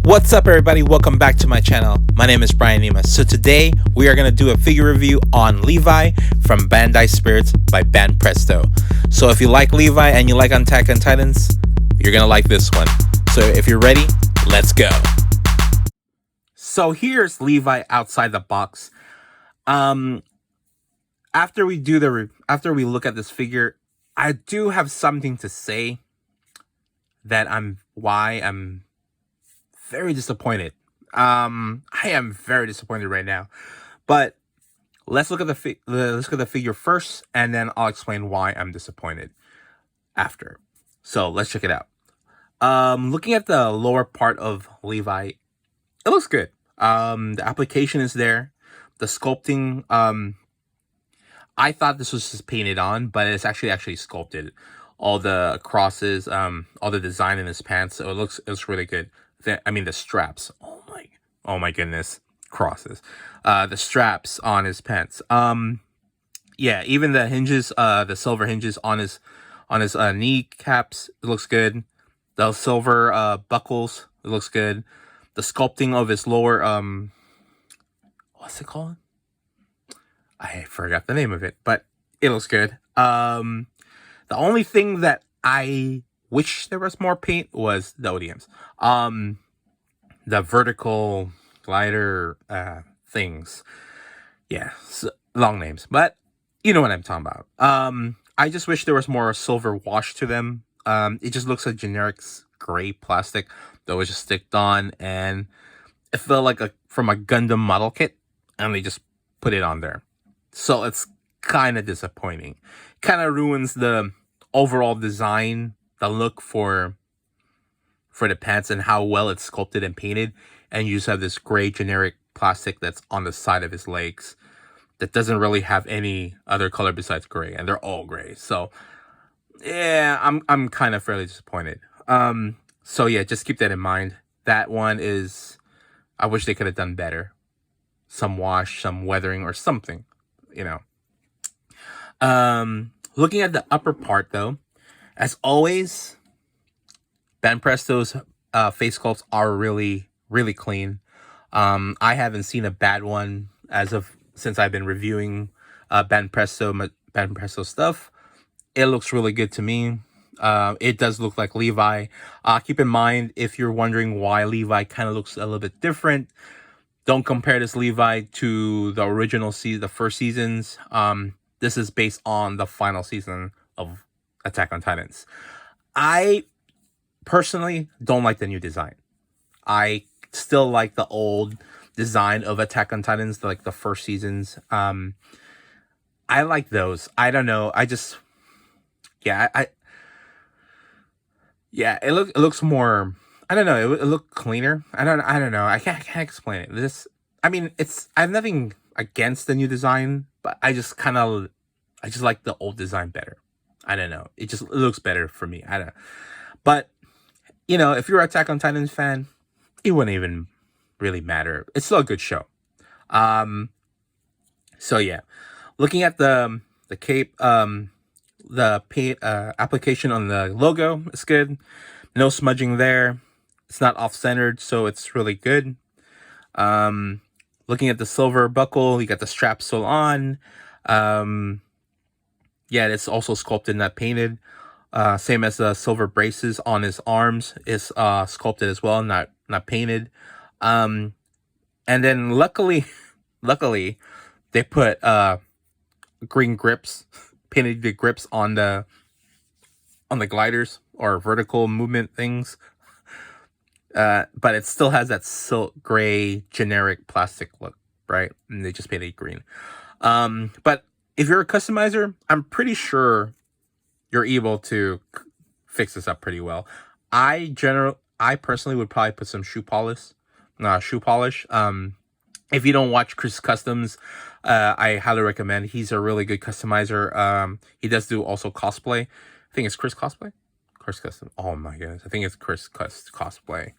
What's up, everybody? Welcome back to my channel. My name is Brian Nima. So today we are going to do a figure review on Levi from Bandai Spirits by Band Presto. So if you like Levi and you like Attack on Titans, you're going to like this one. So if you're ready, let's go. So here's Levi outside the box. After we look at this figure, I do have something to say that I'm very disappointed. I am very disappointed right now. But let's look at the figure first, and then I'll explain why I'm disappointed after. So let's check it out. Looking at the lower part of Levi, it looks good. The application is there. The sculpting, I thought this was just painted on, but it's actually sculpted. All the crosses, all the design in his pants, so it looks really good. The straps. Oh my goodness, crosses. The straps on his pants. Yeah, even the hinges, the silver hinges on his knee caps, it looks good. The silver buckles, it looks good. The sculpting of his lower, what's it called? I forgot the name of it, but it looks good. The only thing that I wish there was more paint was the ODMs. The vertical glider things. Yeah, long names, but you know what I'm talking about. I just wish there was more silver wash to them. It just looks like generic gray plastic that was just sticked on, and it felt like from a Gundam model kit, and they just put it on there. So it's kind of disappointing. Kind of ruins the overall design, the look for the pants and how well it's sculpted and painted. And you just have this gray generic plastic that's on the side of his legs that doesn't really have any other color besides gray, and they're all gray. So yeah, I'm kind of fairly disappointed. So yeah, just keep that in mind. That one is, I wish they could have done better. Some wash, some weathering, or something, you know. Looking at the upper part though, as always, Band Presto's face sculpts are really clean. I haven't seen a bad one since I've been reviewing Band Presto stuff. It looks really good to me. It does look like Levi. Keep in mind, if you're wondering why Levi kind of looks a little bit different, don't compare this Levi to the original the first seasons. This is based on the final season of Attack on Titans. I personally don't like the new design. I still like the old design of Attack on Titans, like the first seasons. I like those. I don't know. I just, yeah, it looks more, I don't know. It looked cleaner. I don't know. I can't explain it. I have nothing against the new design, but I just like the old design better. I don't know. It looks better for me. I don't know. But, you know, if you're an Attack on Titans fan, it wouldn't even really matter. It's still a good show. So yeah, looking at the cape, the paint application on the logo is good. No smudging there. It's not off-centered, so it's really good. Looking at the silver buckle, you got the strap still on. Yeah, it's also sculpted, not painted. Same as the silver braces on his arms is sculpted as well, not painted. And then luckily they put green grips, painted the grips on the gliders or vertical movement things. But it still has that gray generic plastic look, right? And they just painted it green. But if you're a customizer, I'm pretty sure you're able to fix this up pretty well. I personally would probably put some shoe polish. If you don't watch Chris Customs, I highly recommend. He's a really good customizer. He does do also cosplay. I think it's Chris Cosplay. Chris Custom. Oh my goodness. I think it's Chris Cosplay.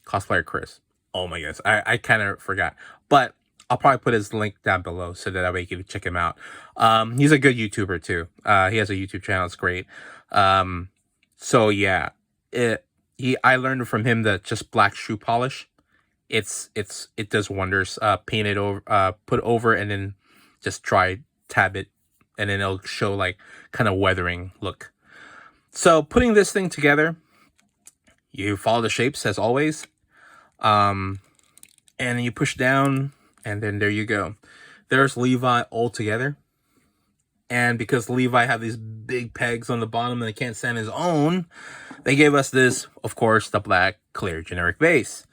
Cosplayer Chris. Oh my goodness. I kind of forgot. But I'll probably put his link down below so that way you can check him out. He's a good YouTuber too. He has a YouTube channel. It's great. So yeah, I learned from him that just black shoe polish, it does wonders. Paint it over, put over, and then just dry tab it, and then it'll show like kind of weathering look. So putting this thing together, you follow the shapes as always, and you push down, and then there you go. There's Levi all together. And because Levi had these big pegs on the bottom and he can't stand his own, they gave us this, of course, the black clear generic base.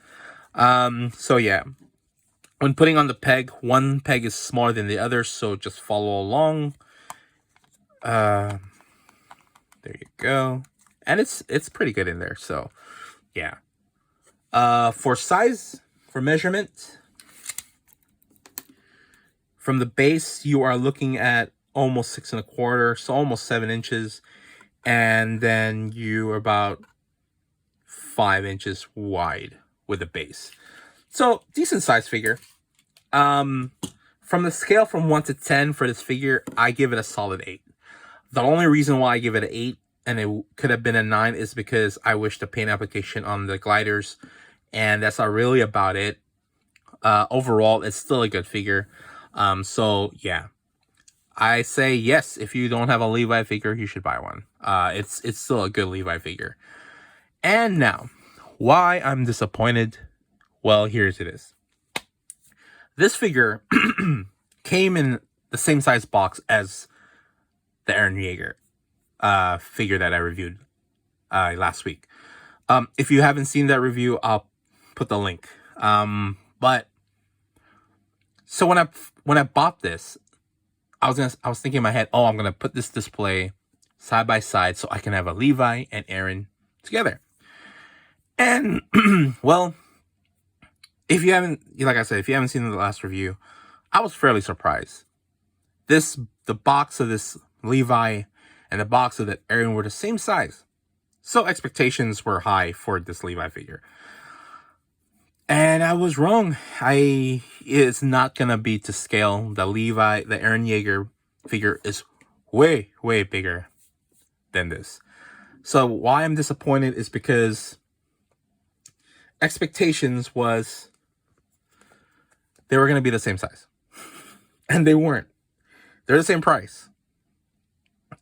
So yeah, when putting on the peg, one peg is smaller than the other, so just follow along. There you go. And it's pretty good in there, so yeah. For size, for measurement, from the base, you are looking at almost 6¼ so almost 7 inches, and then you're about 5 inches wide with the base. So decent size figure. From the scale from 1 to 10 for this figure, I give it a solid 8. The only reason why I give it an 8 and it could have been a 9 is because I wish the paint application on the gliders, and that's not really about it. Overall, it's still a good figure. So yeah, I say yes. If you don't have a Levi figure, you should buy one. It's still a good Levi figure. And now, why I'm disappointed? Well, here's it is. This figure came in the same size box as the Eren Yeager figure that I reviewed last week. If you haven't seen that review, I'll put the link. But so when I bought this, I was thinking in my head, oh, I'm gonna put this display side by side so I can have a Levi and Eren together. And well, if you haven't, like I said, if you haven't seen the last review, I was fairly surprised. The box of this Levi and the box of the Eren were the same size, so expectations were high for this Levi figure. And I was wrong. It's not gonna be to scale. The Eren Yeager figure is way, way bigger than this. So why I'm disappointed is because expectations was they were gonna be the same size, and they weren't. They're the same price,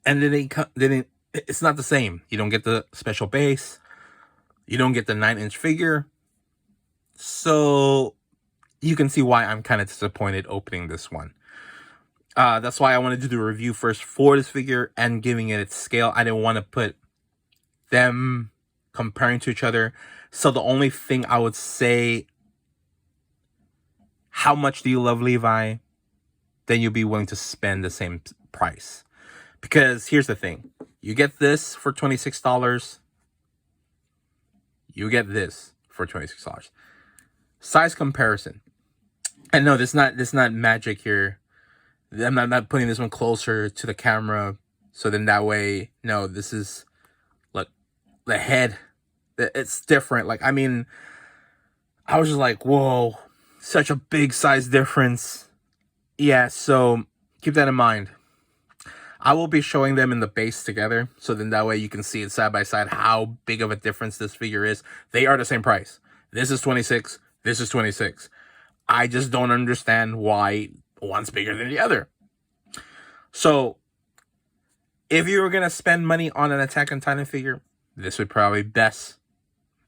and then it's not the same. You don't get the special base. You don't get the 9-inch figure. So you can see why I'm kind of disappointed opening this one. That's why I wanted to do a review first for this figure and giving it its scale. I didn't want to put them comparing to each other. So the only thing I would say, how much do you love Levi? Then you'll be willing to spend the same price. Because here's the thing. You get this for $26. You get this for $26. Size comparison. And no, this not magic here. I'm not putting this one closer to the camera, so then that way, no, this is, look, the head, it's different. Like, I mean, I was just like, whoa, such a big size difference. Yeah, so keep that in mind. I will be showing them in the base together, so then that way you can see it side by side how big of a difference this figure is. They are the same price. This is 26. This is 26. I just don't understand why one's bigger than the other. So, if you were going to spend money on an Attack on Titan figure, this would probably be best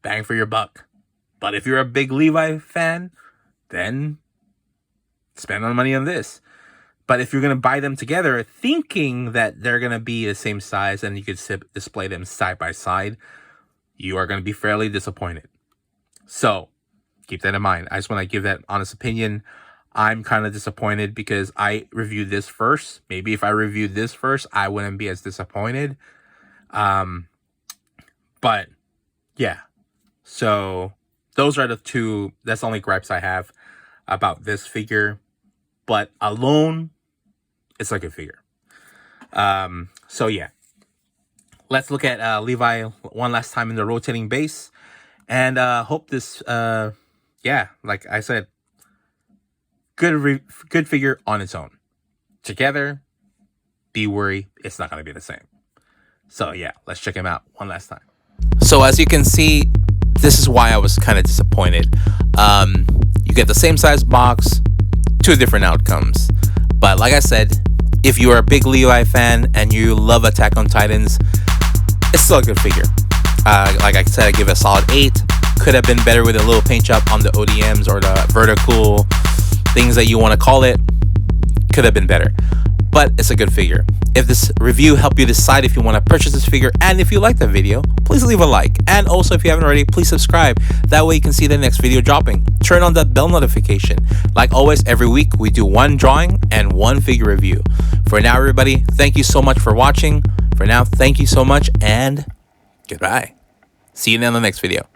bang for your buck. But if you're a big Levi fan, then spend on money on this. But if you're going to buy them together, thinking that they're going to be the same size and you could display them side by side, you are going to be fairly disappointed. So, keep that in mind. I just want to give that honest opinion. I'm kind of disappointed because I reviewed this first. Maybe if I reviewed this first, I wouldn't be as disappointed. But yeah. So those are that's the only gripes I have about this figure. But alone, it's like a figure. So yeah. Let's look at Levi one last time in the rotating base. And hope this yeah, like I said, good figure on its own. Together, be worried, it's not going to be the same. So yeah, let's check him out one last time. So as you can see, this is why I was kind of disappointed. You get the same size box, two different outcomes. But like I said, if you are a big Levi fan and you love Attack on Titans, it's still a good figure. Like I said, I give it a solid 8. Could have been better with a little paint job on the ODMs or the vertical things that you want to call it. Could have been better, but it's a good figure. If this review helped you decide if you want to purchase this figure, and if you like the video, please leave a like. And also, if you haven't already, please subscribe. That way you can see the next video dropping. Turn on that bell notification. Like always, every week we do one drawing and one figure review. For now, everybody, thank you so much for watching. For now, thank you so much and goodbye. See you in the next video.